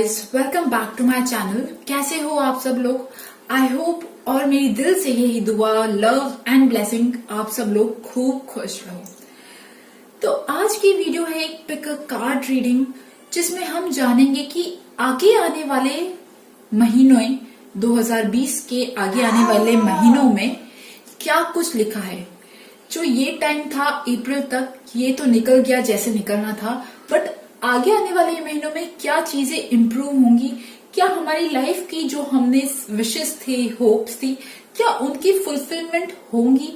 Guys, welcome back to my channel. कैसे हो आप सब लोग? आई होप और मेरी दिल से यही दुआ, लव एंड ब्लेसिंग आप सब लोग खूब खुश रहो। तो आज की वीडियो है एक पिक कार्ड रीडिंग, जिसमें हम जानेंगे कि आगे आने वाले महीनों 2020 के आगे आने वाले महीनों में क्या कुछ लिखा है। जो ये टाइम था अप्रैल तक, ये तो निकल गया जैसे निकलना था, बट आगे आने वाले महीनों में क्या चीजें इम्प्रूव होंगी, क्या हमारी लाइफ की जो हमने विशेस थी, होप्स थी, क्या उनकी फुलफिलमेंट होंगी,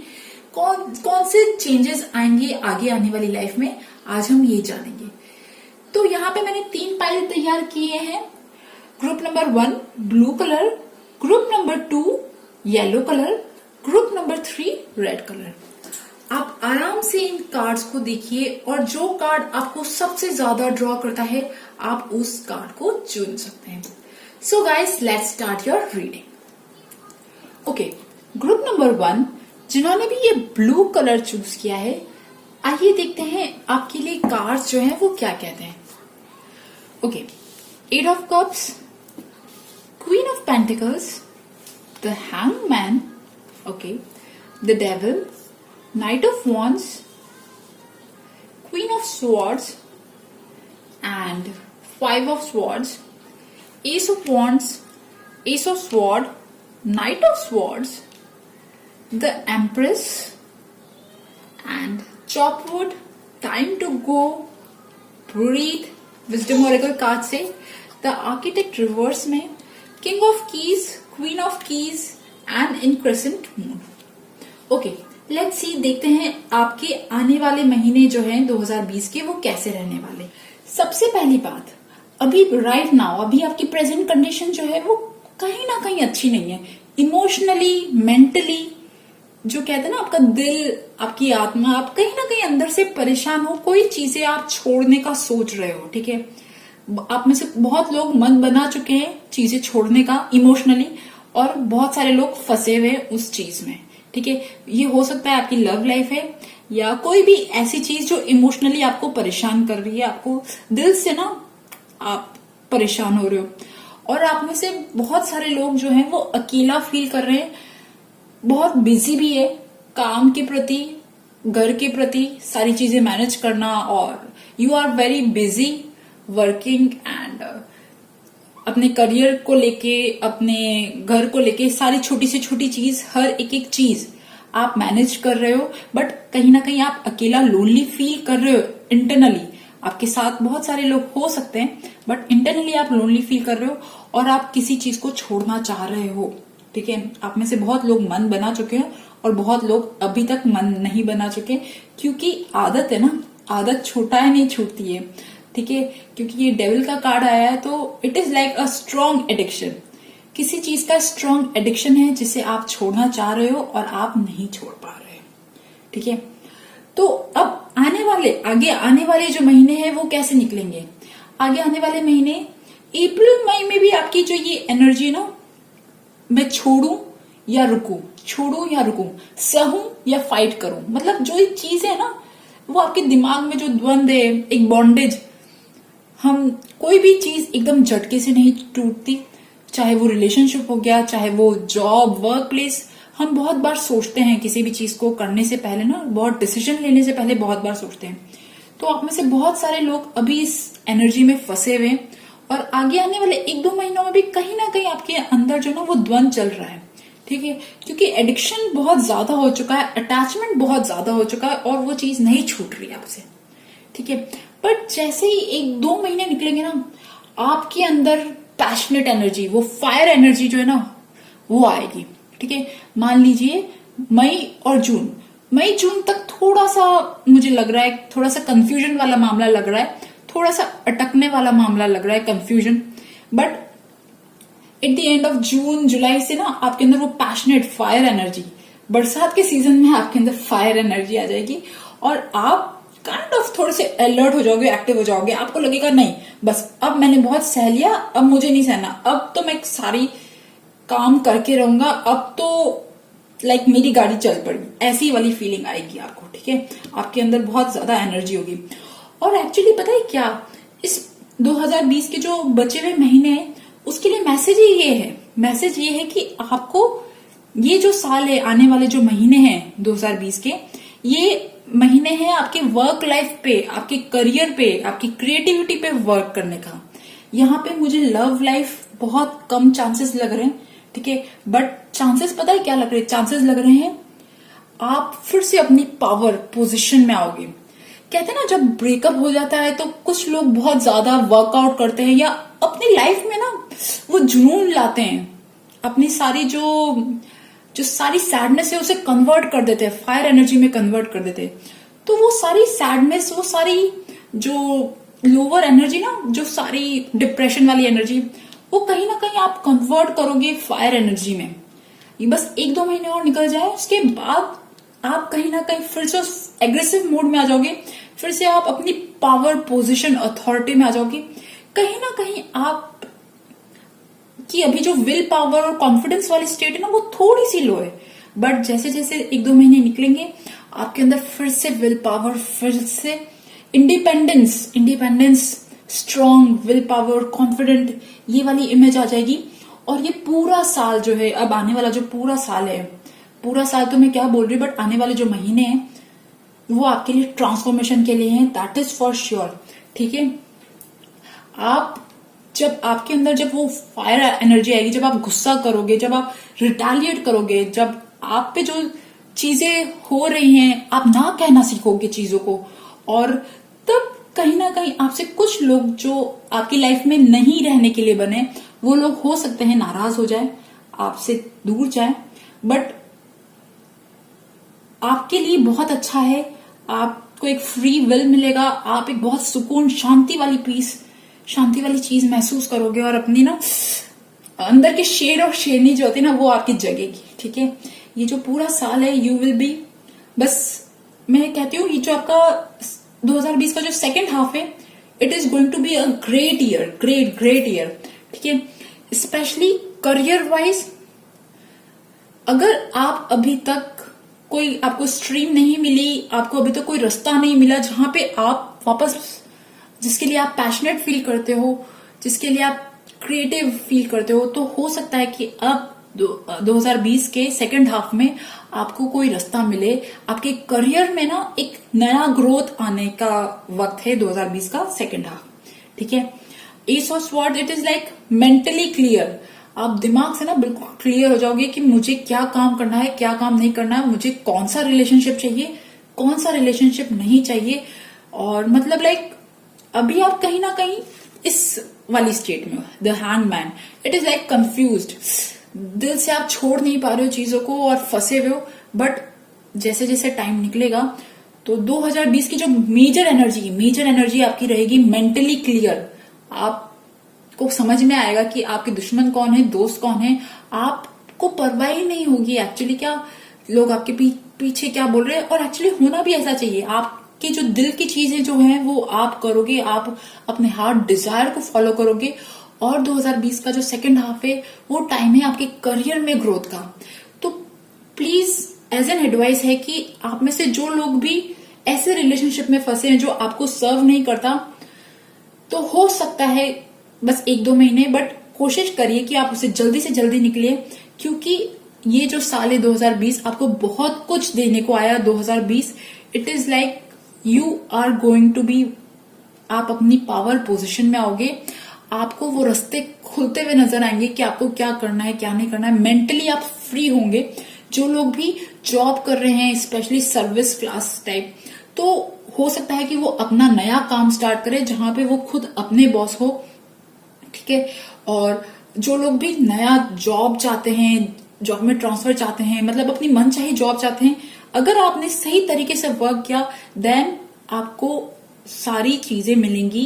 कौन से चेंजेस आएंगे आगे आने वाली लाइफ में, आज हम ये जानेंगे। तो यहाँ पे मैंने 3 पाइल तैयार किए हैं। Group number 1 blue colour, group number 2 yellow colour, group number 3 red colour. आप आराम से इन कार्ड्स को देखिए और जो कार्ड आपको सबसे ज्यादा ड्रॉ करता है, आप उस कार्ड को चुन सकते हैं। So guys, let's start your reading. Okay, group number 1 जिन्होंने भी ये ब्लू कलर चूज किया है, आइए देखते हैं आपके लिए कार्ड्स जो है वो क्या कहते हैं। Okay, 8 of cups, queen of pentacles, the hangman, okay, the devil, Knight of Wands, Queen of Swords and 5 of Swords, Ace of Wands, Ace of Sword, Knight of Swords, the Empress and chop wood, time to go, breathe, Wisdom Oracle card से the Architect reverse में, King of Keys, Queen of Keys and in Crescent Moon। Okay, let's see, देखते हैं आपके आने वाले महीने जो हैं 2020 के, वो कैसे रहने वाले। सबसे पहली बात, अभी राइट नाउ, अभी आपकी प्रेजेंट कंडीशन जो है वो कहीं ना कहीं अच्छी नहीं है। इमोशनली, मेंटली, जो कहते हैं ना, आपका दिल, आपकी आत्मा, आप कहीं ना कहीं अंदर से परेशान हो, कोई चीजें आप छोड़ने का सोच रहे हो। ठीक है, आप में से बहुत लोग मन बना चुके हैं चीजें छोड़ने का इमोशनली, और बहुत सारे लोग फंसे हुए हैं उस चीज में। ठीक है, ये हो सकता है आपकी लव लाइफ है या कोई भी ऐसी चीज जो इमोशनली आपको परेशान कर रही है, आपको दिल से ना आप परेशान हो रहे हो। और आप में से बहुत सारे लोग जो हैं वो अकेला फील कर रहे हैं, बहुत बिजी भी है काम के प्रति, घर के प्रति, सारी चीजें मैनेज करना, और you are very busy working and अपने करियर को लेके, अपने घर को लेके, सारी छोटी से छोटी चीज, हर एक चीज आप मैनेज कर रहे हो, बट कहीं ना कहीं आप अकेला लोनली फील कर रहे हो इंटरनली। आपके साथ बहुत सारे लोग हो सकते हैं, बट इंटरनली आप लोनली फील कर रहे हो और आप किसी चीज को छोड़ना चाह रहे हो। ठीक है, आप में से बहुत लोग मन बना चुके हैं और बहुत लोग अभी तक मन नहीं बना चुके, क्योंकि आदत है ना, आदत छोटा है, नहीं छूटती है। ठीक है, क्योंकि ये डेविल का कार्ड आया है, तो it is like a strong addiction. किसी चीज का स्ट्रॉन्ग एडिक्शन है जिसे आप छोड़ना चाह रहे हो और आप नहीं छोड़ पा रहे। ठीक है, तो अब आगे आने वाले जो महीने हैं वो कैसे निकलेंगे। आगे आने वाले महीने अप्रैल मई में भी आपकी जो ये एनर्जी ना, मैं छोड़ू या रुकू, छोड़ू या रुकू, सहूं या फाइट करूं, मतलब जो ये चीज है ना, वो आपके दिमाग में जो द्वंद है, एक बॉन्डेज, हम कोई भी चीज एकदम झटके से नहीं टूटती, चाहे वो रिलेशनशिप हो गया, चाहे वो जॉब, वर्क प्लेस। हम बहुत बार सोचते हैं किसी भी चीज को करने से पहले ना, बहुत डिसीजन लेने से पहले बहुत बार सोचते हैं। तो आप में से बहुत सारे लोग अभी इस एनर्जी में फंसे हुए हैं, और आगे आने वाले 1-2 महीनों में भी कहीं ना कहीं आपके अंदर जो ना वो द्वंद चल रहा है। ठीक है, क्योंकि एडिक्शन बहुत ज्यादा हो चुका है, अटैचमेंट बहुत ज्यादा हो चुका है, और वो चीज नहीं छूट रही है आपसे। ठीक है, बट जैसे ही 1-2 महीने निकलेंगे ना, आपके अंदर पैशनेट एनर्जी, वो फायर एनर्जी जो है ना, वो आएगी। ठीक है, मान लीजिए मई जून तक थोड़ा सा मुझे लग रहा है, थोड़ा सा कंफ्यूजन वाला मामला लग रहा है, थोड़ा सा अटकने वाला मामला लग रहा है, confusion. But at the end of June जुलाई से ना आपके अंदर वो पैशनेट फायर एनर्जी, बरसात के सीजन में आपके अंदर फायर एनर्जी आ जाएगी, और आप काइंड ऑफ थोड़े से अलर्ट हो जाओगे, एक्टिव हो जाओगे। आपको लगेगा नहीं, बस अब मैंने बहुत सह लिया, अब मुझे नहीं सहना, अब तो मैं सारी काम करके रहूंगा, अब तो लाइक मेरी गाड़ी चल पड़ी, ऐसी वाली फीलिंग आएगी आपको। ठीक है, आपके अंदर बहुत ज्यादा एनर्जी होगी। और एक्चुअली पता है क्या, इस 2020 के जो बचे हुए महीने हैं उसके लिए मैसेज ही ये है, मैसेज ये है कि आपको ये जो साल है, आने वाले जो महीने हैं 2020 के, ये महीने हैं आपके वर्क लाइफ पे, आपके करियर पे, आपकी क्रिएटिविटी पे वर्क करने का। यहाँ पे मुझे लव लाइफ बहुत कम चांसेस लग रहे हैं, ठीक है, बट चांसेस पता है क्या लग रहे हैं? चांसेस लग रहे हैं आप फिर से अपनी पावर पोजीशन में आओगे। कहते हैं ना, जब ब्रेकअप हो जाता है तो कुछ लोग बहुत ज्यादा वर्कआउट करते हैं या अपनी लाइफ में ना वो जुनून लाते हैं, अपनी सारी जो सारी सैडनेस है उसे कन्वर्ट कर देते हैं, फायर एनर्जी में कन्वर्ट कर देते हैं। तो वो सारी सैडनेस, वो सारी जो लोअर एनर्जी ना, जो सारी डिप्रेशन वाली एनर्जी, वो कहीं ना कहीं आप कन्वर्ट करोगे फायर एनर्जी में। ये बस 1-2 महीने और निकल जाए, उसके बाद आप कहीं ना कहीं फिर से एग्रेसिव मोड में आ जाओगे, फिर से आप अपनी पावर पोजीशन अथॉरिटी में आ जाओगे। कहीं ना कहीं आप कि अभी जो विल पावर और कॉन्फिडेंस वाली स्टेट है ना, वो थोड़ी सी लो है, बट जैसे जैसे 1-2 महीने निकलेंगे आपके अंदर फिर से विल पावर, फिर से independence, strong will power, confident, ये वाली इमेज आ जाएगी। और ये पूरा साल जो है, अब आने वाला जो पूरा साल है, पूरा साल तो मैं क्या बोल रही हूँ, बट आने वाले जो महीने हैं वो आपके लिए ट्रांसफॉर्मेशन के लिए हैं, दैट इज फॉर श्योर, ठीक है। आप जब आपके अंदर जब वो फायर एनर्जी आएगी, जब आप गुस्सा करोगे, जब आप रिटेलिएट करोगे, जब आप पे जो चीजें हो रही हैं आप ना कहना सीखोगे चीजों को, और तब कहीं ना कहीं आपसे कुछ लोग जो आपकी लाइफ में नहीं रहने के लिए बने, वो लोग हो सकते हैं नाराज हो जाए, आपसे दूर जाए, बट आपके लिए बहुत अच्छा है। आपको एक फ्री विल मिलेगा, आप एक बहुत सुकून, शांति वाली पीस, शांति वाली चीज महसूस करोगे, और अपनी ना अंदर के शेर और शेरनी जो होती है ना, वो आपकी जगेगी, ठीक है। ये जो पूरा साल है, यू विल बी, बस मैं कहती हूँ, ये जो आपका 2020 का जो सेकेंड हाफ है, it is going to be a great year, great year, ठीक है। स्पेशली करियर वाइज, अगर आप अभी तक कोई आपको स्ट्रीम नहीं मिली, आपको अभी तक कोई रास्ता नहीं मिला जहां पे आप वापस, जिसके लिए आप पैशनेट फील करते हो, जिसके लिए आप क्रिएटिव फील करते हो, तो हो सकता है कि अब 2020 के सेकेंड हाफ में आपको कोई रास्ता मिले। आपके करियर में ना एक नया ग्रोथ आने का वक्त है 2020 का सेकेंड हाफ, ठीक है। S of sword, it is like mentally clear, आप दिमाग से ना बिल्कुल क्लियर हो जाओगे कि मुझे क्या काम करना है, क्या काम नहीं करना है, मुझे कौन सा रिलेशनशिप चाहिए, कौन सा रिलेशनशिप नहीं चाहिए। और मतलब लाइक अभी आप कहीं ना कहीं इस वाली स्टेट में हो, the handman, it is like confused, दिल से आप छोड़ नहीं पा रहे हो चीजों को और फंसे हुए हो। बट जैसे जैसे टाइम निकलेगा तो 2020 की जो मेजर एनर्जी आपकी रहेगी मेंटली क्लियर। आपको समझ में आएगा कि आपके दुश्मन कौन है, दोस्त कौन है, आपको परवाह ही नहीं होगी एक्चुअली क्या लोग आपके पीछे क्या बोल रहे हैं। और एक्चुअली होना भी ऐसा चाहिए, आपकी जो दिल की चीजें जो है वो आप करोगे, आप अपने हार्ट डिजायर को फॉलो करोगे। और 2020 का जो सेकेंड हाफ है वो टाइम है आपके करियर में ग्रोथ का। तो प्लीज एज एन एडवाइस है कि आप में से जो लोग भी ऐसे रिलेशनशिप में फंसे हैं जो आपको सर्व नहीं करता, तो हो सकता है बस 1-2 महीने, बट कोशिश करिए कि आप उसे जल्दी से जल्दी निकलिए, क्योंकि ये जो साल है 2020 आपको बहुत कुछ देने को आया। 2020 it is like you are going to be, आप अपनी पावर पोजीशन में आओगे, आपको वो रास्ते खुलते हुए नजर आएंगे कि आपको क्या करना है क्या नहीं करना है। मेंटली आप फ्री होंगे। जो लोग भी जॉब कर रहे हैं, स्पेशली सर्विस क्लास टाइप, तो हो सकता है कि वो अपना नया काम स्टार्ट करे जहां पे वो खुद अपने बॉस हो, ठीक है। और जो लोग भी नया जॉब चाहते हैं, जॉब में ट्रांसफर चाहते हैं, मतलब अपनी मनचाही जॉब चाहते हैं, अगर आपने सही तरीके से वर्क किया देन आपको सारी चीजें मिलेंगी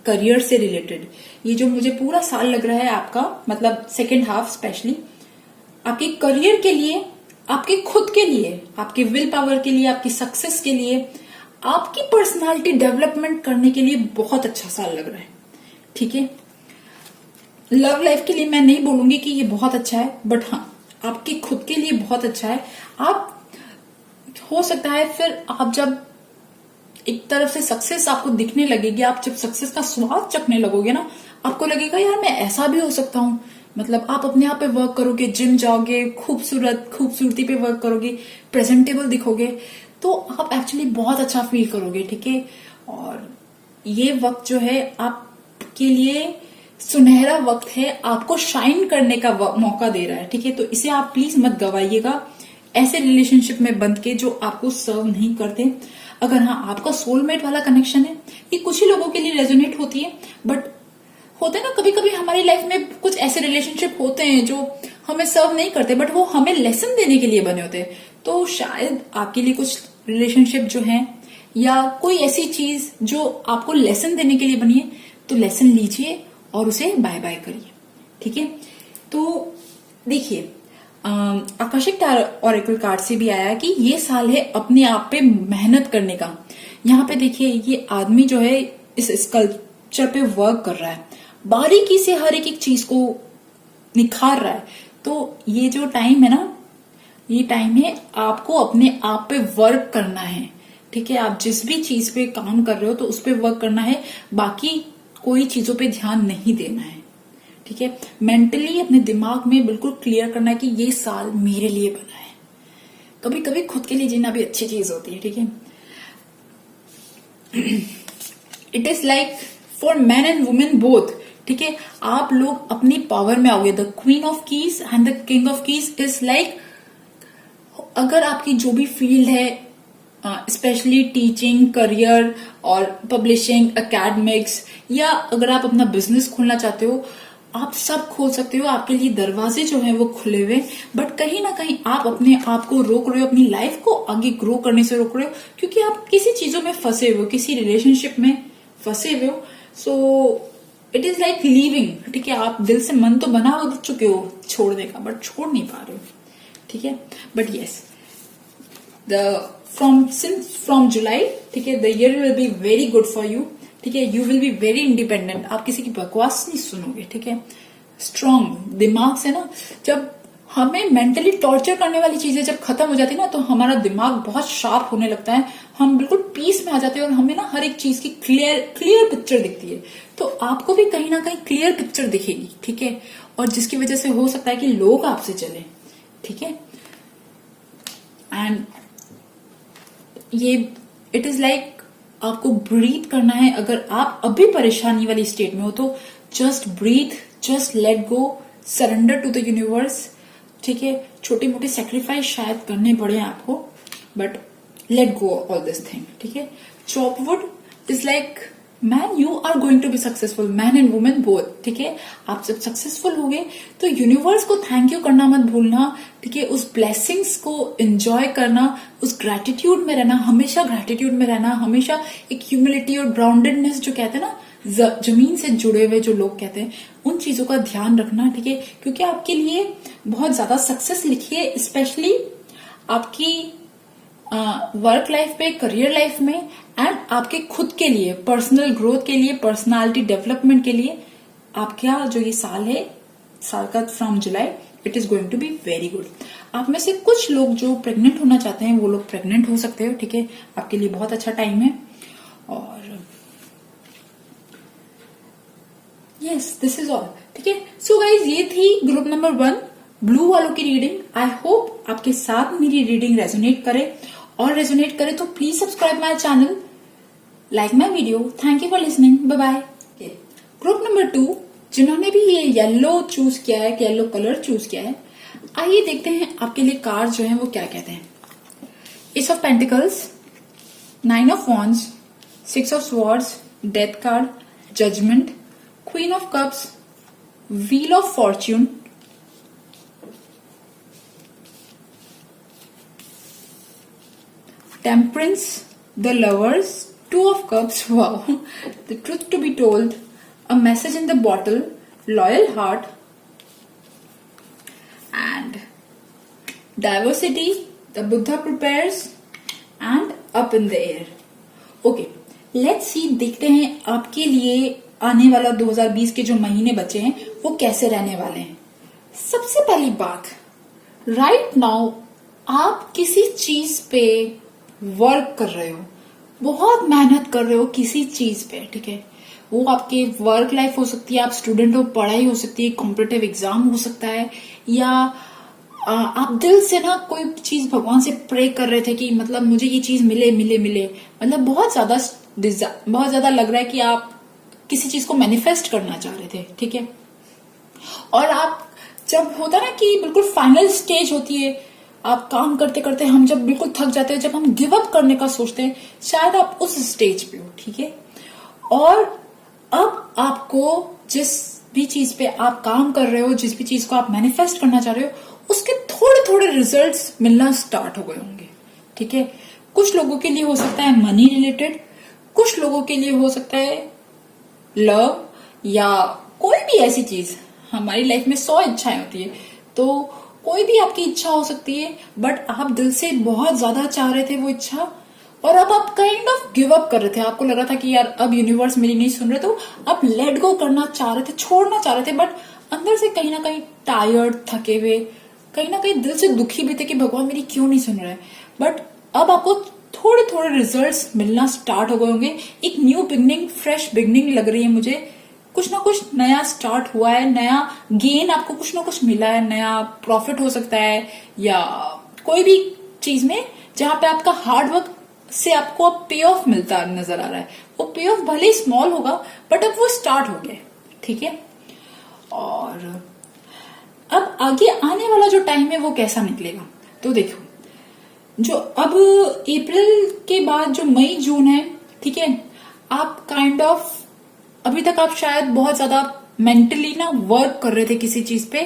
करियर से रिलेटेड। ये जो मुझे पूरा साल लग रहा है आपका, मतलब सेकेंड हाफ स्पेशली आपके करियर के लिए, आपके खुद के लिए, आपके विल पावर के लिए, आपकी सक्सेस के लिए, आपकी पर्सनालिटी डेवलपमेंट करने के लिए बहुत अच्छा साल लग रहा है, ठीक है। लव लाइफ के लिए मैं नहीं बोलूंगी कि ये बहुत अच्छा है, बट हाँ आपके खुद के लिए बहुत अच्छा है। आप हो सकता है फिर आप जब एक तरफ से सक्सेस आपको दिखने लगेगी, आप जब सक्सेस का स्वाद चखने लगोगे ना, आपको लगेगा यार मैं ऐसा भी हो सकता हूँ। मतलब आप अपने आप पे वर्क करोगे, जिम जाओगे, खूबसूरती पे वर्क करोगे, प्रेजेंटेबल दिखोगे, तो आप एक्चुअली बहुत अच्छा फील करोगे, ठीक है। और ये वक्त जो है आपके लिए सुनहरा वक्त है, आपको शाइन करने का मौका दे रहा है, ठीक है। तो इसे आप प्लीज मत गवाइएगा ऐसे रिलेशनशिप में बंध के जो आपको सर्व नहीं करते। अगर हाँ आपका सोलमेट वाला कनेक्शन है, ये कुछ ही लोगों के लिए रेजोनेट होती है, बट होते हैं ना कभी कभी हमारी लाइफ में कुछ ऐसे रिलेशनशिप होते हैं जो हमें सर्व नहीं करते, बट वो हमें लेसन देने के लिए बने होते हैं। तो शायद आपके लिए कुछ रिलेशनशिप जो है या कोई ऐसी चीज जो आपको लेसन देने के लिए बनी है, तो लेसन लीजिए और उसे बाय बाय करिए, ठीक है। तो देखिए आकर्षक ऑरेकल कार्ड से भी आया कि ये साल है अपने आप पे मेहनत करने का। यहाँ पे देखिए ये आदमी जो है इस स्कल्पचर पे वर्क कर रहा है, बारीकी से हर एक चीज को निखार रहा है। तो ये जो टाइम है ना, ये टाइम है आपको अपने आप पे वर्क करना है, ठीक है। आप जिस भी चीज पे काम कर रहे हो तो उस पे वर्क करना है, बाकी कोई चीजों पे ध्यान नहीं देना है, ठीक है। मेंटली अपने दिमाग में बिल्कुल क्लियर करना है कि ये साल मेरे लिए बना है। कभी कभी खुद के लिए जीना भी अच्छी चीज होती है, ठीक है। It is like for man and women both, ठीक है। आप लोग अपनी पावर में आओगे। The queen of keys and the king of keys is like, अगर आपकी जो भी फील्ड है, स्पेशली टीचिंग, करियर और पब्लिशिंग, एकेडमिक्स, या अगर आप अपना बिजनेस खोलना चाहते हो, आप सब खोल सकते हो। आपके लिए दरवाजे जो हैं वो खुले हुए, बट कहीं ना कहीं आप अपने आप को रोक रहे हो, अपनी लाइफ को आगे ग्रो करने से रोक रहे हो, क्योंकि आप किसी चीजों में फंसे हुए हो, किसी रिलेशनशिप में फंसे हुए हो। So it is like living, ठीक है। आप दिल से मन तो बना चुके हो छोड़ने का, बट छोड़ नहीं पा रहे हो, ठीक है। बट यस, फ्रॉम जुलाई, ठीक है, the year will be very good for you, ठीक है। You will be very independent, आप किसी की बकवास नहीं सुनोगे, ठीक है। स्ट्रांग दिमाग से ना, जब हमें मेंटली टॉर्चर करने वाली चीजें जब खत्म हो जाती है ना, तो हमारा दिमाग बहुत शार्प होने लगता है, हम बिल्कुल पीस में आ जाते हैं और हमें ना हर एक चीज की क्लियर पिक्चर दिखती है। तो आपको भी कहीं ना कहीं क्लियर पिक्चर दिखेगी, ठीक है। और जिसकी वजह से हो सकता है कि लोग आपसे चले, ठीक है। एंड ये इट इज लाइक आपको ब्रीथ करना है। अगर आप अभी परेशानी वाली स्टेट में हो तो just breathe, just let go, surrender to the universe, ठीक है। छोटे मोटे सेक्रीफाइस शायद करने पड़े आपको, but let go all this thing, ठीक है। Chop wood is like, man you are going to be successful, man and women both, ठीक है। आप जब सक्सेसफुल हो गए तो यूनिवर्स को थैंक यू करना मत भूलना, ठीक है। उस ब्लेसिंग्स को एंजॉय करना, उस ग्रेटिट्यूड में रहना, हमेशा ग्रेटिट्यूड में रहना, हमेशा एक ह्यूमिलिटी और ग्राउंडेडनेस जो कहते हैं ना, जमीन से जुड़े हुए जो लोग कहते हैं, उन चीजों का ध्यान रखना, ठीक है। क्योंकि आपके लिए बहुत ज्यादा सक्सेस लिखी है, स्पेशली आपकी वर्क लाइफ पे, करियर लाइफ में, एंड आपके खुद के लिए, पर्सनल ग्रोथ के लिए, पर्सनालिटी डेवलपमेंट के लिए आपका जो ये साल है, साल का from July, it is going to be very good. आप में से कुछ लोग जो प्रेग्नेंट होना चाहते हैं वो लोग प्रेग्नेंट हो सकते हो, ठीक है। आपके लिए बहुत अच्छा टाइम है। और यस, दिस इज ऑल, ठीक है। सो गाइज, ये थी ग्रुप नंबर 1 ब्लू वालों की रीडिंग। आई होप आपके साथ मेरी रीडिंग रेजोनेट करे, और रेजोनेट करे तो please subscribe my channel, like my video. Thank you for listening, bye bye. Group number 2 जिन्होंने भी ये येलो चूज किया है, येलो कलर चूज किया है, आइए देखते हैं आपके लिए कार्ड जो है वो क्या कहते हैं। Ace of pentacles, 9 of wands, 6 of swords, death card, judgement, queen of cups, wheel of fortune, temperance, the lovers, 2 of cups, wow, the truth to be told, a message in the bottle, loyal heart, and diversity, the Buddha prepares, and up in the air. Okay, let's see, देखते हैं आपके लिए आने वाला 2020 के जो महीने बचे हैं वो कैसे रहने वाले हैं। सबसे पहली बात, राइट नाउ आप किसी चीज पे वर्क कर रहे हो, बहुत मेहनत कर रहे हो किसी चीज पे, ठीक है, वो आपके वर्क लाइफ हो सकती है, आप स्टूडेंट हो, पढ़ाई हो सकती है, कॉम्पिटेटिव एग्जाम हो सकता है, या आप दिल से ना कोई चीज भगवान से प्रे कर रहे थे कि मतलब मुझे ये चीज मिले मिले मिले, मतलब बहुत ज्यादा लग रहा है कि आप किसी चीज को मैनिफेस्ट करना चाह रहे थे, ठीक है। और आप जब होता ना कि बिल्कुल फाइनल स्टेज होती है, आप काम करते करते हम जब बिल्कुल थक जाते हैं, जब हम गिव अप करने का सोचते हैं, शायद आप उस स्टेज पे हो, ठीक है। और अब आपको जिस भी चीज पे आप काम कर रहे हो, जिस भी चीज को आप मैनिफेस्ट करना चाह रहे हो, उसके थोड़े थोड़े रिजल्ट्स मिलना स्टार्ट हो गए होंगे, ठीक है। कुछ लोगों के लिए हो सकता है मनी रिलेटेड, कुछ लोगों के लिए हो सकता है लव, या कोई भी ऐसी चीज। हमारी लाइफ में 100 इच्छाएं होती है, तो कोई भी आपकी इच्छा हो सकती है, बट आप दिल से बहुत ज्यादा चाह रहे थे वो इच्छा, और अब आप काइंड ऑफ गिव अप कर रहे थे। आपको लग रहा था कि यार अब यूनिवर्स मेरी नहीं सुन रहे, तो आप लेट गो करना चाह रहे थे, छोड़ना चाह रहे थे, बट अंदर से कहीं ना कहीं टायर्ड, थके हुए, कहीं ना कहीं दिल से दुखी भी थे कि भगवान मेरी क्यों नहीं सुन रहे। बट अब आपको थोड़े थोड़े रिजल्ट्स मिलना स्टार्ट हो गए होंगे, एक न्यू बिगनिंग, फ्रेश बिगनिंग लग रही है मुझे, कुछ ना कुछ नया स्टार्ट हुआ है, नया गेन आपको कुछ ना कुछ मिला है, नया प्रॉफिट हो सकता है, या कोई भी चीज में जहां पे आपका हार्ड वर्क से आपको अब पे ऑफ मिलता नजर आ रहा है। वो पे ऑफ भले ही स्मॉल होगा, बट अब वो स्टार्ट हो गया, ठीक है। और अब आगे आने वाला जो टाइम है वो कैसा निकलेगा, तो देखो, जो अब अप्रैल के बाद जो मई जून है, ठीक है, आप काइंड ऑफ अभी तक आप शायद बहुत ज्यादा मेंटली ना वर्क कर रहे थे किसी चीज पे,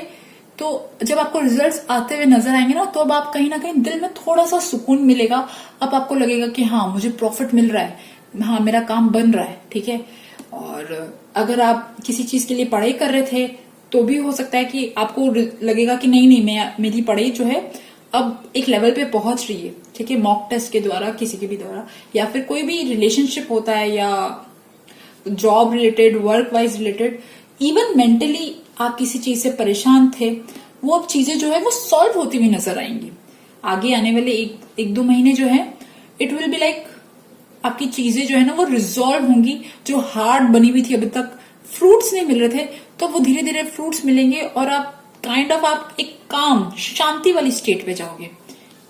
तो जब आपको रिजल्ट्स आते हुए नजर आएंगे ना, तो अब आप कहीं ना कहीं दिल में थोड़ा सा सुकून मिलेगा। अब आपको लगेगा कि हाँ मुझे प्रॉफिट मिल रहा है, हाँ मेरा काम बन रहा है, ठीक है। और अगर आप किसी चीज के लिए पढ़ाई कर रहे थे, तो भी हो सकता है कि आपको लगेगा कि नहीं नहीं, मेरी पढ़ाई जो है अब एक लेवल पे पहुंच रही है, ठीक है, मॉक टेस्ट के द्वारा, किसी के भी द्वारा, या फिर कोई भी रिलेशनशिप होता है, या job related, work wise related, even mentally आप किसी चीज से परेशान थे, वो अब चीजें जो है वो सॉल्व होती हुई नजर आएंगी। आगे आने वाले एक दो महीने जो है, इट विल बी लाइक आपकी चीजें जो है ना वो रिजॉल्व होंगी। जो हार्ड बनी हुई थी, अभी तक फ्रूट्स नहीं मिल रहे थे, तो वो धीरे धीरे फ्रूट्स मिलेंगे, और आप काइंड ऑफ आप एक काम, शांति वाली स्टेट पे जाओगे,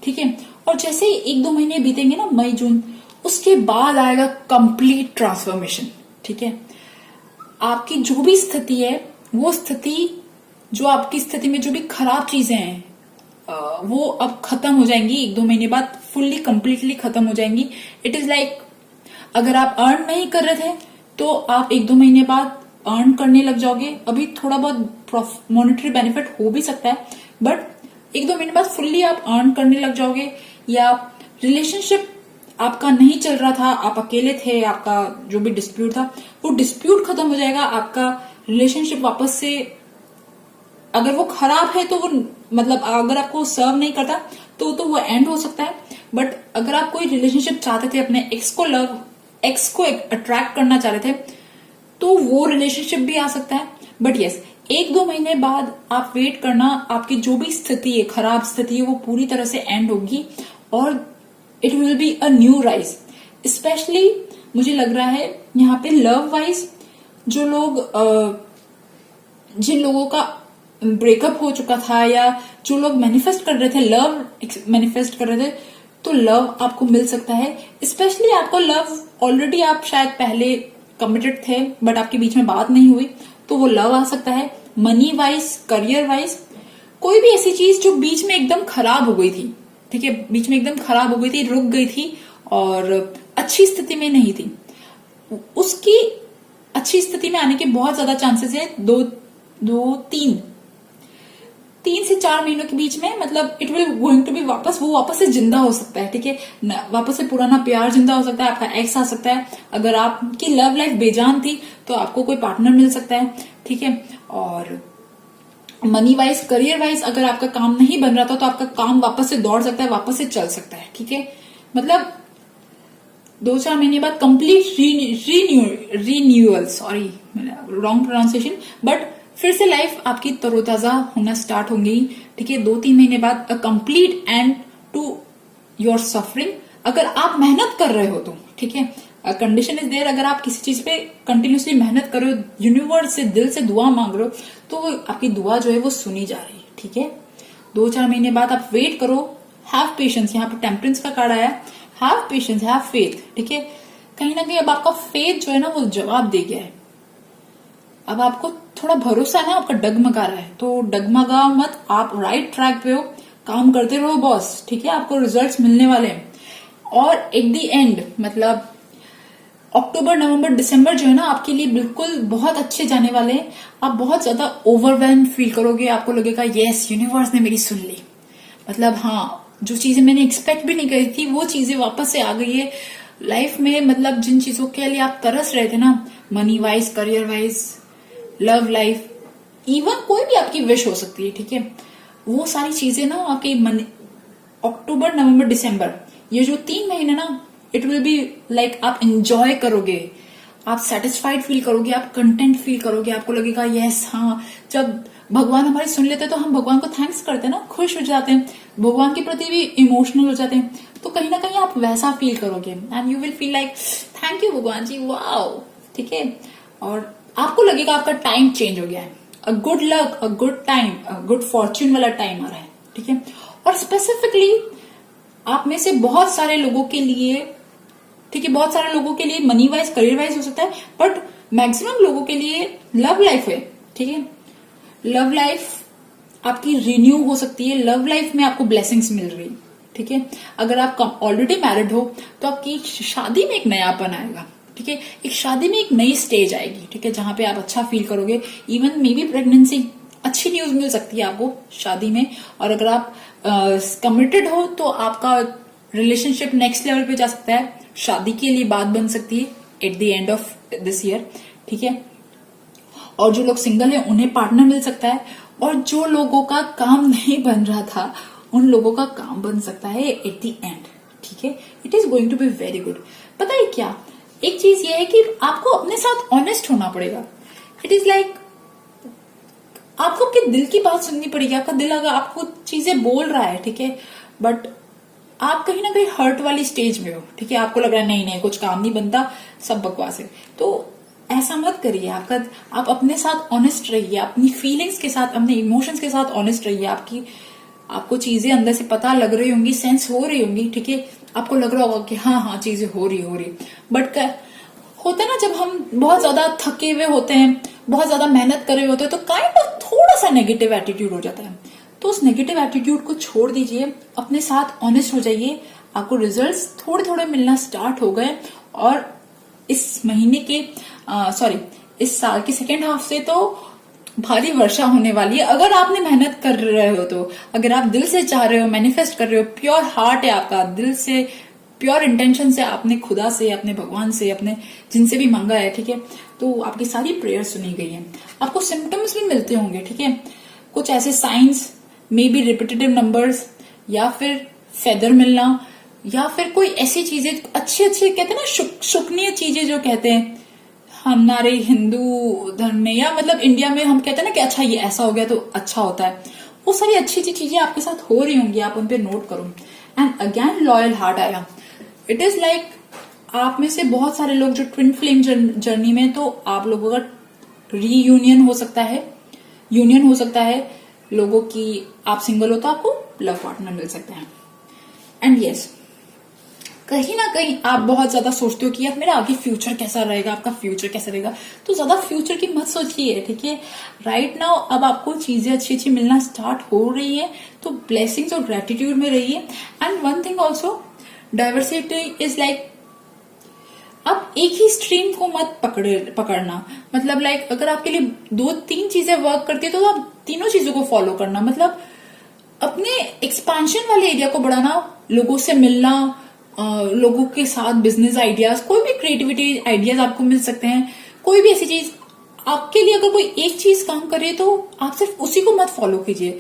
ठीक है। और जैसे ही एक दो महीने बीतेंगे ना, मई जून, उसके बाद आएगा कंप्लीट ट्रांसफॉर्मेशन, ठीक है। आपकी जो भी स्थिति है, वो स्थिति, जो आपकी स्थिति में जो भी खराब चीजें हैं, वो अब खत्म हो जाएंगी। एक दो महीने बाद फुल्ली कंप्लीटली खत्म हो जाएंगी। इट इज लाइक अगर आप अर्न नहीं कर रहे थे, तो आप एक दो महीने बाद अर्न करने लग जाओगे। अभी थोड़ा बहुत मॉनेटरी बेनिफिट हो भी सकता है, बट एक दो महीने बाद फुल्ली आप अर्न करने लग जाओगे। या रिलेशनशिप आपका नहीं चल रहा था, आप अकेले थे, आपका जो भी डिस्प्यूट था, वो डिस्प्यूट खत्म हो जाएगा। आपका रिलेशनशिप वापस से, अगर वो खराब है तो वो मतलब अगर आपको सर्व नहीं करता तो वो एंड हो सकता है। बट अगर आप कोई रिलेशनशिप चाहते थे, अपने एक्स को अट्रैक्ट करना चाह रहे थे, तो वो रिलेशनशिप भी आ सकता है। बट यस, एक दो महीने बाद आप वेट करना, आपकी जो भी स्थिति है, खराब स्थिति है, वो पूरी तरह से एंड होगी, और it will be a new rise. Specially मुझे लग रहा है यहाँ पे लव वाइज, जो लोग जिन लोगों का ब्रेकअप हो चुका था, या जो लोग मैनिफेस्ट कर रहे थे, लव मैनिफेस्ट कर रहे थे, तो लव आपको मिल सकता है। स्पेशली आपको लव, ऑलरेडी आप शायद पहले कमिटेड थे, बट आपके बीच में बात नहीं हुई, तो वो लव आ सकता है। मनी वाइज, करियर वाइज, कोई भी ऐसी चीज जो बीच में एकदम खराब हो गई थी, ठीक है, बीच में एकदम खराब हो गई थी, रुक गई थी और अच्छी स्थिति में नहीं थी, उसकी अच्छी स्थिति में आने के बहुत ज्यादा चांसेस है। तीन से 4 महीनों के बीच में, मतलब it will going to be वापस से जिंदा हो सकता है, ठीक है, वापस से पुराना प्यार जिंदा हो सकता है, आपका एक्स आ सकता है। अगर आपकी लव लाइफ बेजान थी, तो आपको कोई पार्टनर मिल सकता है, ठीक है। और मनी वाइज, करियर वाइज, अगर आपका काम नहीं बन रहा था, तो आपका काम वापस से दौड़ सकता है, वापस से चल सकता है, ठीक है। मतलब 2-4 महीने बाद complete renewal, sorry wrong pronunciation, but फिर से लाइफ आपकी तरोताजा होना स्टार्ट होंगी, ठीक है। 2-3 महीने बाद a complete end to your suffering. अगर आप मेहनत कर रहे हो तो, ठीक है। कंडीशन इज देयर, अगर आप किसी चीज पे कंटिन्यूसली मेहनत करो, यूनिवर्स से दिल से दुआ मांग रहे हो, तो आपकी दुआ जो है वो सुनी जा रही है, ठीक है। 2-4 महीने बाद आप वेट करो, हैव पेशेंस। यहाँ पे टेम्परेंस का कार्ड आया, हैव पेशेंस, हैव फेथ, ठीक है। कहीं ना कहीं अब आपका फेथ जो है ना वो जवाब दे गया है। अब आपको थोड़ा भरोसा है ना, आपका डगमगा रहा है, तो डगमगा मत, आप राइट ट्रैक पे हो, काम करते रहो बॉस, ठीक है। आपको रिजल्ट्स मिलने वाले हैं। और एट द एंड मतलब अक्टूबर, नवंबर, दिसंबर जो है ना आपके लिए बिल्कुल बहुत अच्छे जाने वाले हैं। आप बहुत ज्यादा ओवरवेल्म फील करोगे, आपको लगेगा यस यूनिवर्स ने मेरी सुन ली, मतलब हाँ जो चीजें मैंने एक्सपेक्ट भी नहीं करी थी वो चीजें वापस से आ गई है लाइफ में। मतलब जिन चीजों के लिए आप तरस रहे थे ना, money wise, career wise, love life, even कोई भी आपकी विश हो सकती है, ठीक है। वो सारी चीजें ना आपके अक्टूबर, नवंबर, दिसंबर, ये जो 3 महीने ना, इट विल बी लाइक आप एंजॉय करोगे, आप सेटिस्फाइड फील करोगे, आप कंटेंट फील करोगे, आपको लगेगा यस हाँ। जब भगवान हमारी सुन लेते हैं तो हम भगवान को थैंक्स करते हैं ना, खुश हो जाते हैं, भगवान के प्रति भी इमोशनल हो जाते हैं। तो कहीं ना कहीं आप वैसा फील करोगे and you will feel like thank you भगवान जी, वाओ, ठीक है। और आपको लगेगा आपका टाइम चेंज हो गया है, a good luck, a good time, a good Fortune वाला टाइम आ रहा है, ठीक है। और स्पेसिफिकली आप में से बहुत सारे लोगों के लिए, ठीक है, बहुत सारे लोगों के लिए मनी वाइज, करियर वाइज हो सकता है, बट मैक्सिमम लोगों के लिए लव लाइफ है, ठीक है। लव लाइफ आपकी रिन्यू हो सकती है, लव लाइफ में आपको ब्लेसिंग्स मिल रही, ठीक है। अगर आप ऑलरेडी मैरिड हो तो आपकी शादी में एक नयापन आएगा, ठीक है। एक शादी में एक नई स्टेज आएगी, ठीक है, जहां पे आप अच्छा फील करोगे। इवन मे बी प्रेगनेंसी, अच्छी न्यूज मिल सकती है आपको शादी में। और अगर आप कमिटेड हो तो आपका रिलेशनशिप नेक्स्ट लेवल पे जा सकता है, शादी के लिए बात बन सकती है eight the end of this year, ठीक है। और जो लोग सिंगल हैं उन्हें पार्टनर मिल सकता है, और जो लोगों का काम नहीं बन रहा था उन लोगों का काम बन सकता है एट द एंड, ठीक है। It is going to be very good. पता है क्या, एक चीज ये है कि आपको अपने साथ ऑनेस्ट होना पड़ेगा। इट इज लाइक आपको आपके दिल की बात सुननी पड़ेगी। आपका दिल अगर आपको चीजें बोल रहा है, ठीक है, बट आप कहीं ना कहीं हर्ट वाली स्टेज में हो, ठीक है, आपको लग रहा है नहीं नहीं कुछ काम नहीं बनता, सब बकवास है, तो ऐसा मत करिए। आप अपने साथ ऑनेस्ट रहिए, अपनी फीलिंग्स के साथ, अपने इमोशंस के साथ ऑनेस्ट रहिए। आपको चीजें अंदर से पता लग रही होंगी, सेंस हो रही होंगी, ठीक है, आपको लग रहा होगा कि हाँ हाँ चीजें हो रही, बट होता है ना जब हम बहुत ज्यादा थके हुए होते हैं, बहुत ज्यादा मेहनत कर रहे होते हैं, तो काइंड ऑफ थोड़ा सा नेगेटिव एटीट्यूड हो जाता है। तो उस नेगेटिव एटीट्यूड को छोड़ दीजिए, अपने साथ ऑनेस्ट हो जाइए। आपको रिजल्ट्स थोड़े थोड़े मिलना स्टार्ट हो गए, और इस महीने के इस साल के सेकेंड हाफ से तो भारी वर्षा होने वाली है। अगर आपने मेहनत कर रहे हो तो, अगर आप दिल से चाह रहे हो, मैनिफेस्ट कर रहे हो, प्योर हार्ट है आपका, दिल से प्योर इंटेंशन से आपने खुदा से, अपने भगवान से, अपने जिनसे भी मांगा है, ठीक है, तो आपकी सारी प्रेयर सुनी गई है। आपको सिम्टम्स भी मिलते होंगे, ठीक है, कुछ ऐसे science, may be repetitive numbers, या फिर फेदर मिलना, या फिर कोई ऐसी चीजें अच्छी अच्छी कहते हैं ना, शुकनीय चीजें जो कहते हैं हमारे हिंदू धर्म में, या मतलब इंडिया में हम कहते हैं ना कि अच्छा ये ऐसा हो गया तो अच्छा होता है, वो सारी अच्छी अच्छी चीजें आपके साथ हो रही होंगी, आप उन पे नोट करो। एंड अगेन लॉयल हार्ट आया। इट इज लाइक आप में से बहुत सारे लोग जो ट्विन फ्लेम जर्नी में, तो आप लोगों का रीयूनियन हो सकता है, यूनियन हो सकता है लोगों की। आप सिंगल हो तो आपको लव पार्टनर मिल सकता है। एंड यस, कहीं ना कहीं आप बहुत ज्यादा सोचते हो कि यार मेरा आगे फ्यूचर कैसा रहेगा, आपका फ्यूचर कैसा रहेगा, तो ज्यादा फ्यूचर की मत सोचिए, ठीक है। राइट नाउ अब आपको चीजें अच्छी अच्छी मिलना स्टार्ट हो रही है, तो ब्लेसिंग्स और ग्रेटिट्यूड में रहिए। And one thing also, diversity is like आप एक ही स्ट्रीम को मत पकड़ना। मतलब लाइक अगर आपके लिए 2-3 चीजें वर्क करती है तो आप तीनों चीजों को फॉलो करना। मतलब अपने एक्सपेंशन वाले एरिया को बढ़ाना, लोगों से मिलना, लोगों के साथ बिजनेस आइडियाज, कोई भी क्रिएटिविटी आइडियाज आपको मिल सकते हैं। कोई भी ऐसी चीज आपके लिए अगर कोई एक चीज काम करे तो आप सिर्फ उसी को मत फॉलो कीजिए।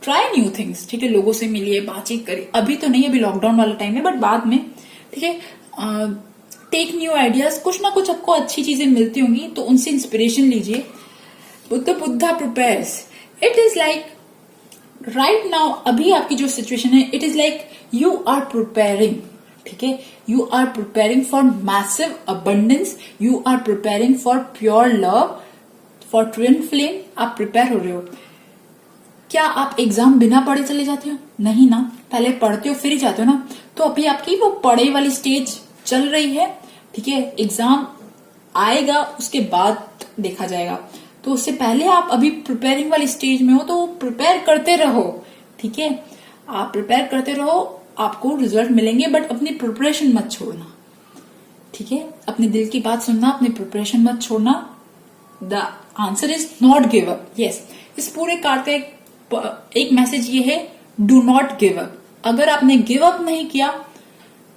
ट्राई न्यू थिंग्स, ठीक है, लोगों से मिलिए, बातचीत करिए। अभी तो नहीं, अभी लॉकडाउन वाला टाइम है, बट बाद में, ठीक है, टेक न्यू आइडियाज। कुछ ना कुछ आपको अच्छी चीजें मिलती होंगी तो उनसे इंस्पिरेशन लीजिए। Buddha prepares. It is like right now, अभी आपकी जो सिचुएशन है, it is like you are preparing, ठीक है, you are preparing for massive abundance, you are preparing for pure love, for twin flame, आप प्रिपेयर हो रहे हो। क्या आप एग्जाम बिना पढ़े चले जाते हो? नहीं ना, पहले पढ़ते हो फिर ही जाते हो ना। तो अभी आपकी वो पढ़े वाली स्टेज चल रही है, ठीक है, एग्जाम आएगा उसके बाद देखा जाएगा। तो उससे पहले आप अभी प्रिपेयरिंग वाली स्टेज में हो, तो प्रिपेयर करते रहो, ठीक है, आप प्रिपेयर करते रहो, आपको रिजल्ट मिलेंगे, बट अपनी प्रिपरेशन मत छोड़ना, ठीक है, अपने दिल की बात सुनना, अपनी प्रिपरेशन मत छोड़ना। The answer is not give up. Yes, इस पूरे कार्ड का एक मैसेज ये है, डू नॉट गिव अप। अगर आपने गिव अप नहीं किया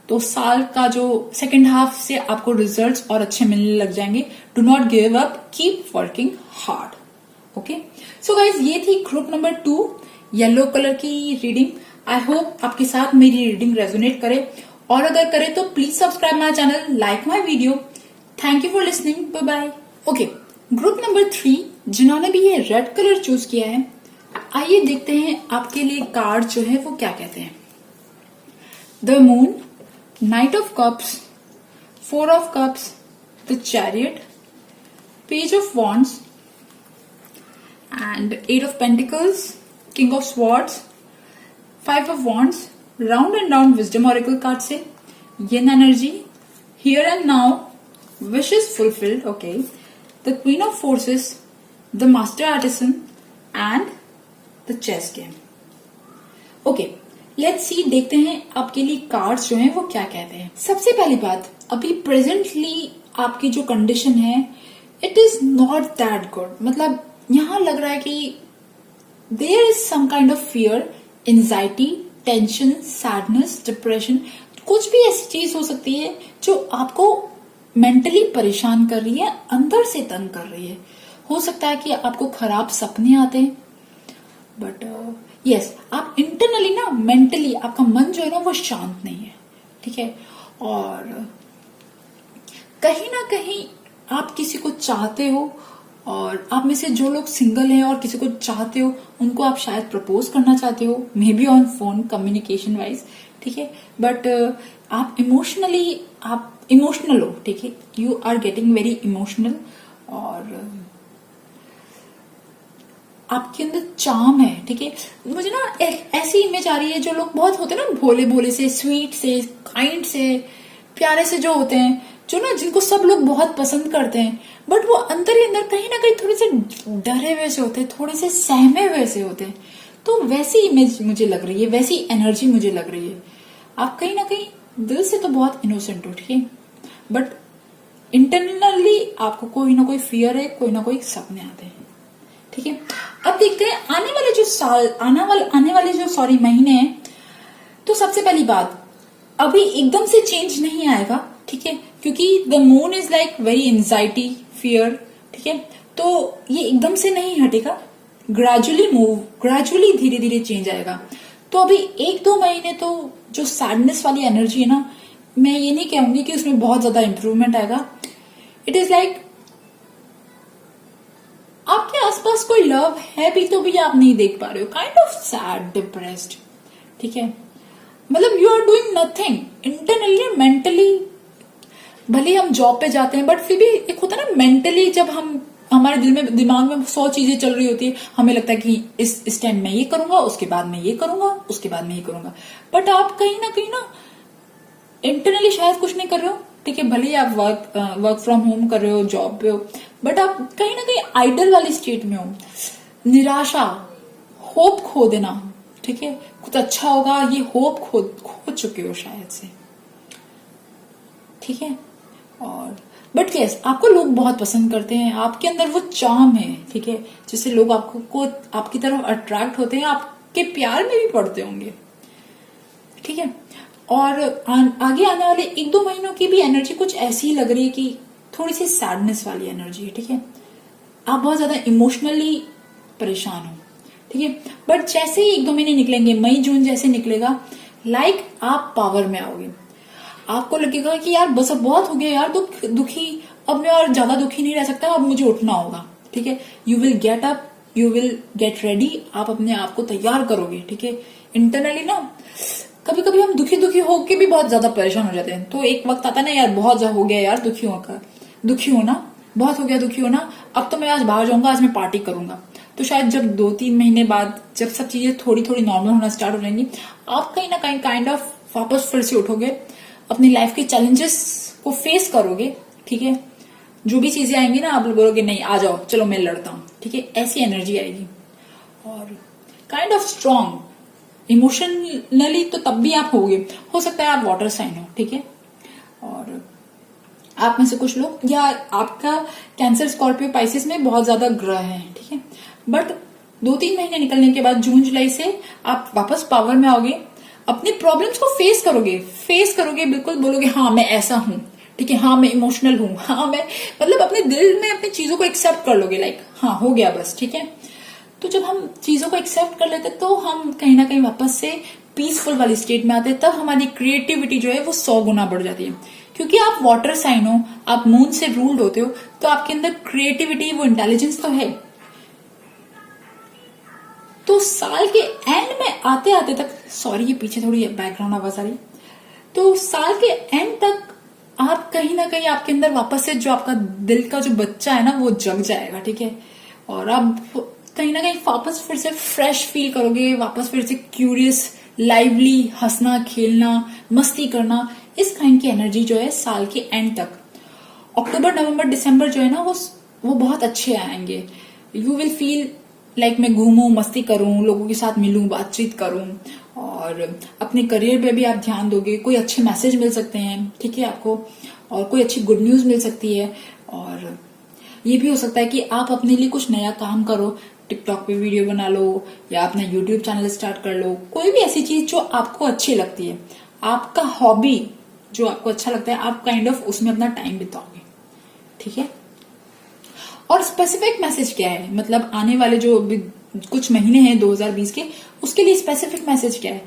तो साल का जो सेकेंड हाफ से आपको रिजल्ट्स और अच्छे मिलने लग जाएंगे। Do not give up, keep working hard. Okay, so guys, ये थी ग्रुप नंबर 2 येलो कलर की रीडिंग। आई होप आपके साथ मेरी रीडिंग रेजोनेट करे, और अगर करे तो please subscribe my channel, like my video. Thank you for listening, bye bye. Okay, group number 3 जिन्होंने भी ये रेड कलर चूज किया है, आइए देखते हैं आपके लिए कार्ड जो है वो क्या कहते हैं। The moon, Knight of Cups, 4 of Cups, the Chariot, Page of Wands, and 8 of Pentacles, King of Swords, 5 of Wands, Round and Round Wisdom Oracle card से Yin energy, Here and Now, Wishes Fulfilled, okay, the Queen of Forces, the Master Artisan, and the Chess Game. Okay. Let's see, देखते हैं आपके लिए cards जो हैं वो क्या कहते हैं। सबसे पहली बात, अभी प्रेजेंटली आपकी जो कंडीशन है, it is not that good. मतलब यहां लग रहा है कि there is some kind of fear, anxiety, tension, sadness, depression, कुछ भी ऐसी चीज हो सकती है जो आपको मेंटली परेशान कर रही है, अंदर से तंग कर रही है। हो सकता है कि आपको खराब सपने आते हैं, बट यस, आप इंटरनली ना, मेंटली आपका मन जो है ना वो शांत नहीं है, ठीक है, और कहीं ना कहीं आप किसी को चाहते हो, और आप में से जो लोग सिंगल हैं और किसी को चाहते हो, उनको आप शायद प्रपोज करना चाहते हो, may be on phone, communication wise, ठीक है, बट आप इमोशनली, आप इमोशनल हो, ठीक है, you are getting very emotional, और आपके अंदर चार्म है, ठीक है। मुझे ना एक ऐसी इमेज आ रही है, जो लोग बहुत होते हैं ना, भोले भोले से, स्वीट से, काइंड से, प्यारे से जो होते हैं, जो ना जिनको सब लोग बहुत पसंद करते हैं, बट वो अंदर ही अंदर कहीं ना कहीं थोड़े से डरे हुए से होते हैं, थोड़े से सहमे हुए से होते हैं। तो वैसी इमेज मुझे लग रही है, वैसी एनर्जी मुझे लग रही है। आप कहीं ना कहीं दिल से तो बहुत इनोसेंट हो, ठीक है, बट इंटरनली आपको कोई ना कोई फियर है, कोई ना कोई सपने आते हैं, ठीक है। अब देखते हैं आने वाले जो साल, आने वाले जो महीने हैं। तो सबसे पहली बात, अभी एकदम से चेंज नहीं आएगा, ठीक है, क्योंकि the moon is like very anxiety, fear, ठीक है, तो ये एकदम से नहीं हटेगा, ग्रेजुअली धीरे धीरे चेंज आएगा। तो अभी 1-2 महीने तो जो सैडनेस वाली एनर्जी है ना, मैं ये नहीं कहूंगी कि उसमें बहुत ज्यादा इंप्रूवमेंट आएगा। इट इज लाइक आपके आसपास कोई लव है भी तो भी आप नहीं देख पा रहे हो, काइंड ऑफ सैड, डिप्रेस्ड, ठीक है, मतलब you are doing nothing internally, mentally. भले हम जॉब पे जाते हैं, बट फिर भी एक होता है ना, मेंटली जब हम, हमारे दिमाग में 100 चीजें चल रही होती है, हमें लगता है कि इस टाइम मैं ये करूंगा, उसके बाद मैं ये करूंगा, उसके बाद मैं ये करूंगा, बट आप कहीं ना इंटरनली शायद कुछ नहीं कर रहे हो, ठीक है, भले ही आप वर्क फ्रॉम होम कर रहे हो, जॉब पे हो, बट आप कहीं ना कहीं आइडल वाली स्टेट में हो, निराशा, होप खो देना, ठीक है, कुछ अच्छा होगा, ये होप खो चुके हो शायद से, ठीक है। और बट यस, आपको लोग बहुत पसंद करते हैं, आपके अंदर वो चार्म है, ठीक है, जिससे लोग आपकी तरफ अट्रैक्ट होते हैं, आपके प्यार में भी पड़ते होंगे, ठीक है। और आगे आने वाले 1-2 महीनों की भी एनर्जी कुछ ऐसी ही लग रही है कि थोड़ी सी सैडनेस वाली एनर्जी है, ठीक है, आप बहुत ज्यादा इमोशनली परेशान हो, ठीक है, बट जैसे ही 1-2 महीने निकलेंगे, मई जून जैसे निकलेगा, लाइक आप पावर में आओगे, आपको लगेगा कि यार बस अब बहुत हो गया यार, दुखी, अब मैं और ज्यादा दुखी नहीं रह सकता, अब मुझे उठना होगा, ठीक है, you will get up, you will get ready, आप अपने आप को तैयार करोगे, ठीक है, इंटरनली ना कभी कभी हम दुखी दुखी होके भी बहुत ज्यादा परेशान हो जाते हैं। तो एक वक्त आता है ना यार, बहुत ज्यादा हो गया यार, दुखी होना बहुत हो गया, दुखी होना, अब तो मैं आज बाहर जाऊंगा, आज मैं पार्टी करूंगा। तो शायद जब 2-3 महीने बाद जब सब चीजें थोड़ी थोड़ी नॉर्मल होना स्टार्ट हो जाएंगी, आप कहीं ना कहीं काइंड ऑफ वापस फिर से उठोगे, अपनी लाइफ के चैलेंजेस को फेस करोगे। ठीक है, जो भी चीजें आएंगी ना, आप बोलोगे नहीं आ जाओ, चलो मैं लड़ता हूँ। ठीक है, ऐसी एनर्जी आएगी। और काइंड ऑफ स्ट्रांग इमोशनली तो तब भी आप होगे। हो सकता है आप वाटर साइन हो। ठीक है, और आप में से कुछ लोग, या आपका कैंसर, स्कॉर्पियो, पाइसिस में बहुत ज्यादा ग्रह है। ठीक है, बट 2-3 महीने निकलने के बाद जून जुलाई से आप वापस पावर में आओगे, अपनी प्रॉब्लम्स को फेस करोगे, बिल्कुल बोलोगे हाँ मैं ऐसा हूं। ठीक है, हाँ मैं इमोशनल हूं, हाँ मैं, मतलब अपने दिल में अपनी चीजों को एक्सेप्ट कर लोगे, लाइक हाँ हो गया बस। ठीक है, तो जब हम चीजों को एक्सेप्ट कर लेते तो हम कहीं ना कहीं वापस से पीसफुल वाली स्टेट में आते हैं। तब हमारी क्रिएटिविटी जो है वो 100 गुना बढ़ जाती है, क्योंकि आप वाटर साइन हो, आप मून से रूल्ड होते हो, तो आपके अंदर क्रिएटिविटी, वो इंटेलिजेंस तो है। तो साल के एंड में आते आते तक, सॉरी ये पीछे थोड़ी बैकग्राउंड आवाज आ रही, तो साल के एंड तक आप कहीं ना कहीं आपके अंदर वापस से जो आपका दिल का जो बच्चा है ना वो जग जाएगा। ठीक है, और आप कहीं ना कहीं वापस फिर से फ्रेश फील करोगे, वापस फिर से क्यूरियस, लाइवली, हंसना, खेलना, मस्ती करना, इस काइंड की एनर्जी जो है साल के एंड तक, अक्टूबर, नवंबर, दिसंबर जो है ना वो बहुत अच्छे आएंगे। यू विल फील लाइक मैं घूमूं, मस्ती करूं, लोगों के साथ मिलूं, बातचीत करूं, और अपने करियर पे भी आप ध्यान दोगे। कोई अच्छे मैसेज मिल सकते हैं। ठीक है, आपको, और कोई अच्छी गुड न्यूज मिल सकती है। और ये भी हो सकता है कि आप अपने लिए कुछ नया काम करो, टिकटॉक पे वीडियो बना लो, या अपना यूट्यूब चैनल स्टार्ट कर लो, कोई भी ऐसी चीज जो आपको अच्छी लगती है, आपका हॉबी जो आपको अच्छा लगता है, आप काइंड ऑफ उसमें अपना टाइम बिताओगे। ठीक है, और स्पेसिफिक मैसेज क्या है, मतलब आने वाले जो कुछ महीने हैं 2020 के, उसके लिए स्पेसिफिक मैसेज क्या है?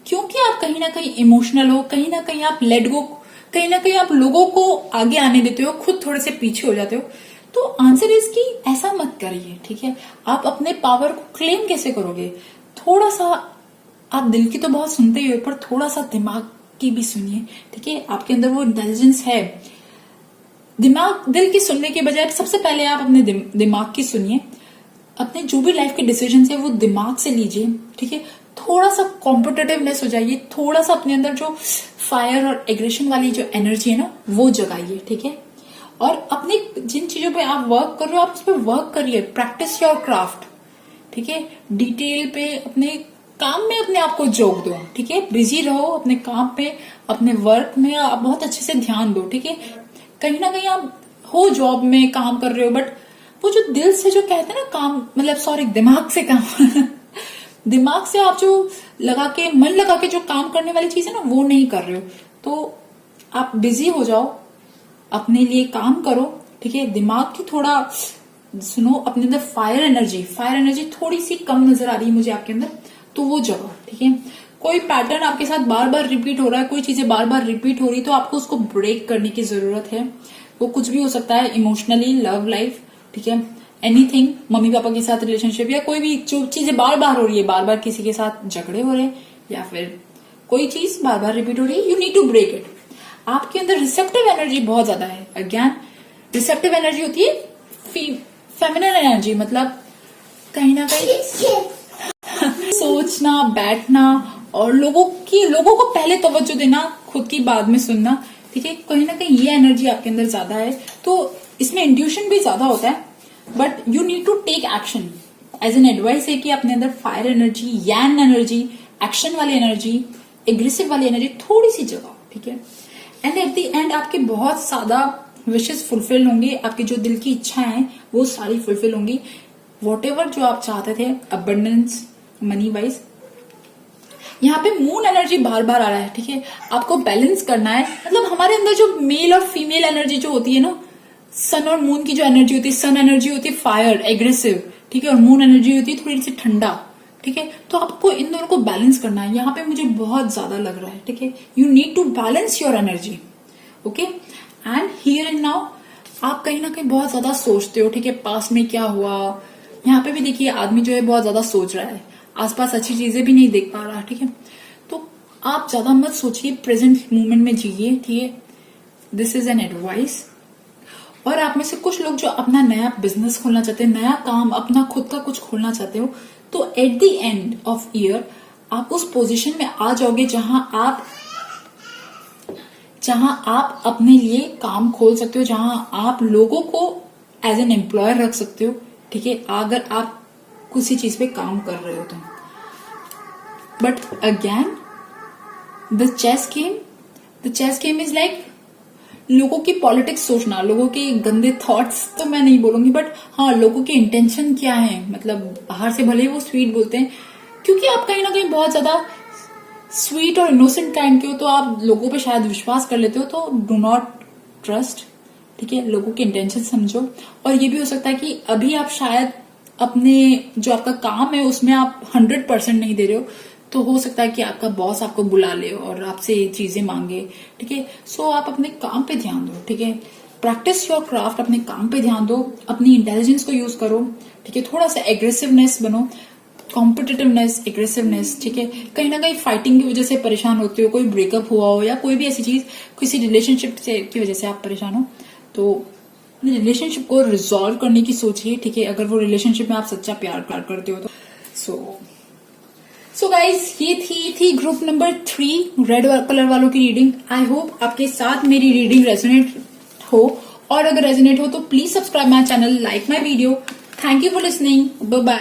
क्योंकि आप कहीं ना कहीं इमोशनल हो, कहीं ना कहीं आप लेट गो, कहीं ना कहीं आप लोगों को आगे आने देते हो, खुद थोड़े से पीछे हो जाते हो। तो आंसर इसकी ऐसा मत करिए। ठीक है, आप अपने पावर को क्लेम कैसे करोगे? थोड़ा सा आप दिल की तो बहुत सुनते ही हो, पर थोड़ा सा दिमाग की भी सुनिए। ठीक है, आपके अंदर वो इंटेलिजेंस है। दिल की सुनने के बजाय सबसे पहले आप अपने दिमाग की सुनिए। अपने जो भी लाइफ के डिसीजन है वो दिमाग से लीजिए। ठीक है, थोड़ा सा कॉम्पिटिटिवनेस हो जाइए, थोड़ा सा अपने अंदर जो फायर और एग्रेशन वाली जो एनर्जी है ना वो जगाइए। ठीक है, और अपनी जिन चीजों पे आप वर्क कर रहे हो आप उस पर वर्क करिए, प्रैक्टिस योर क्राफ्ट। ठीक है, डिटेल पे अपने काम में अपने आप को जोक दो। ठीक है, बिजी रहो अपने काम पे, अपने वर्क में आप बहुत अच्छे से ध्यान दो। ठीक है, कहीं ना कहीं आप हो जॉब में काम कर रहे हो, बट वो जो दिल से जो कहते हैं ना काम, मतलब सॉरी दिमाग से काम दिमाग से आप जो लगा के, मन लगा के जो काम करने वाली चीज है ना वो नहीं कर रहे हो, तो आप बिजी हो जाओ, अपने लिए काम करो। ठीक है, दिमाग की थोड़ा सुनो, अपने अंदर फायर एनर्जी थोड़ी सी कम नजर आ रही है मुझे आपके अंदर, तो वो जगह। ठीक है, कोई पैटर्न आपके साथ बार बार रिपीट हो रहा है, कोई चीजें बार बार रिपीट हो रही, तो आपको उसको ब्रेक करने की जरूरत है। वो कुछ भी हो सकता है, इमोशनली, लव लाइफ, ठीक है, एनीथिंग, मम्मी पापा के साथ रिलेशनशिप, या कोई भी जो चीजें बार बार हो रही है, बार बार किसी के साथ झगड़े हो रहे हैं, या फिर कोई चीज बार बार रिपीट हो रही है, you need to break it. आपके अंदर रिसेप्टिव एनर्जी बहुत ज्यादा है। अगेन, रिसेप्टिव एनर्जी होती है फेमिनिन एनर्जी, मतलब कहीं ना कहीं सोचना, बैठना, और लोगों को पहले तवज्जो देना, खुद की बाद में सुनना। ठीक है, कहीं ना कहीं ये एनर्जी आपके अंदर ज्यादा है, तो इसमें इंट्यूशन भी ज्यादा होता है, but you need to take action. As an advice है कि अपने अंदर fire energy, yang energy, action वाली एनर्जी, एग्रेसिव वाली एनर्जी थोड़ी सी जगह। ठीक है, एंड एट द एंड आपके बहुत ज्यादा विशेष फुलफिल होंगे, आपकी जो दिल की इच्छाएं हैं वो सारी फुलफिल होंगी। वॉट जो आप चाहते थे, अबंडेंस, मनी वाइज, यहाँ पे मून एनर्जी बार बार आ रहा है। ठीक है, आपको बैलेंस करना है, मतलब हमारे अंदर जो मेल और फीमेल एनर्जी जो होती है ना, सन और मून की जो एनर्जी होती है, सन एनर्जी होती है फायर, एग्रेसिव, ठीक है, और मून एनर्जी होती है थोड़ी सी ठंडा। ठीक है, तो आपको इन दोनों को बैलेंस करना है। यहाँ पे मुझे बहुत ज्यादा लग रहा है। ठीक है, you need to balance your energy. Okay, and here and now आप कहीं ना कहीं बहुत ज्यादा सोचते हो। ठीक है, पास में क्या हुआ, यहाँ पे भी देखिए आदमी जो है बहुत ज्यादा सोच रहा है, आसपास अच्छी चीजें भी नहीं देख पा रहा। ठीक है, तो आप ज्यादा मत सोचिए, प्रेजेंट मोमेंट में जिए, ठीक है। This is an advice. और आप में से कुछ लोग जो अपना नया बिजनेस खोलना चाहते हैं, नया काम, अपना खुद का कुछ खोलना चाहते हो, तो eight the end of year आप उस पोजीशन में आ जाओगे जहां आप अपने लिए काम खोल सकते हो, जहां आप लोगों को एज एन एम्प्लॉयर रख सकते हो, ठीक है, अगर आप किसी चीज पे काम कर रहे हो तो। But again the chess game is like लोगों की पॉलिटिक्स सोचना, लोगों के गंदे थॉट्स तो मैं नहीं बोलूंगी, बट हाँ, लोगों के इंटेंशन क्या है, मतलब बाहर से भले ही वो स्वीट बोलते हैं, क्योंकि आप कहीं ना कहीं बहुत ज्यादा स्वीट और इनोसेंट काइंड के हो, तो आप लोगों पे शायद विश्वास कर लेते हो, तो डू नॉट ट्रस्ट, ठीक है। लोगों के इंटेंशन समझो। और ये भी हो सकता है कि अभी आप शायद अपने जो आपका काम है उसमें आप 100% नहीं दे रहे हो, तो हो सकता है कि आपका बॉस आपको बुला ले और आपसे ये चीजें मांगे, ठीक है। सो आप अपने काम पे ध्यान दो, ठीक है। प्रैक्टिस योर क्राफ्ट, अपने काम पे ध्यान दो, अपनी इंटेलिजेंस को यूज करो, ठीक है। थोड़ा सा एग्रेसिवनेस बनो, कॉम्पिटिटिवनेस, एग्रेसिवनेस, ठीक है। कहीं ना कहीं फाइटिंग की वजह से परेशान होते हो, कोई ब्रेकअप हुआ हो या कोई भी ऐसी चीज, किसी रिलेशनशिप की वजह से आप परेशान हो, तो रिलेशनशिप को रिजॉल्व करने की सोचिए, ठीक है। अगर वो रिलेशनशिप में आप सच्चा प्यार करते हो तो। सो गाइज, ये थी ग्रुप नंबर 3 रेड कलर वालों की रीडिंग। आई होप आपके साथ मेरी रीडिंग रेजोनेट हो, और अगर रेजोनेट हो तो please subscribe my channel, like my video. Thank you for listening, bye bye.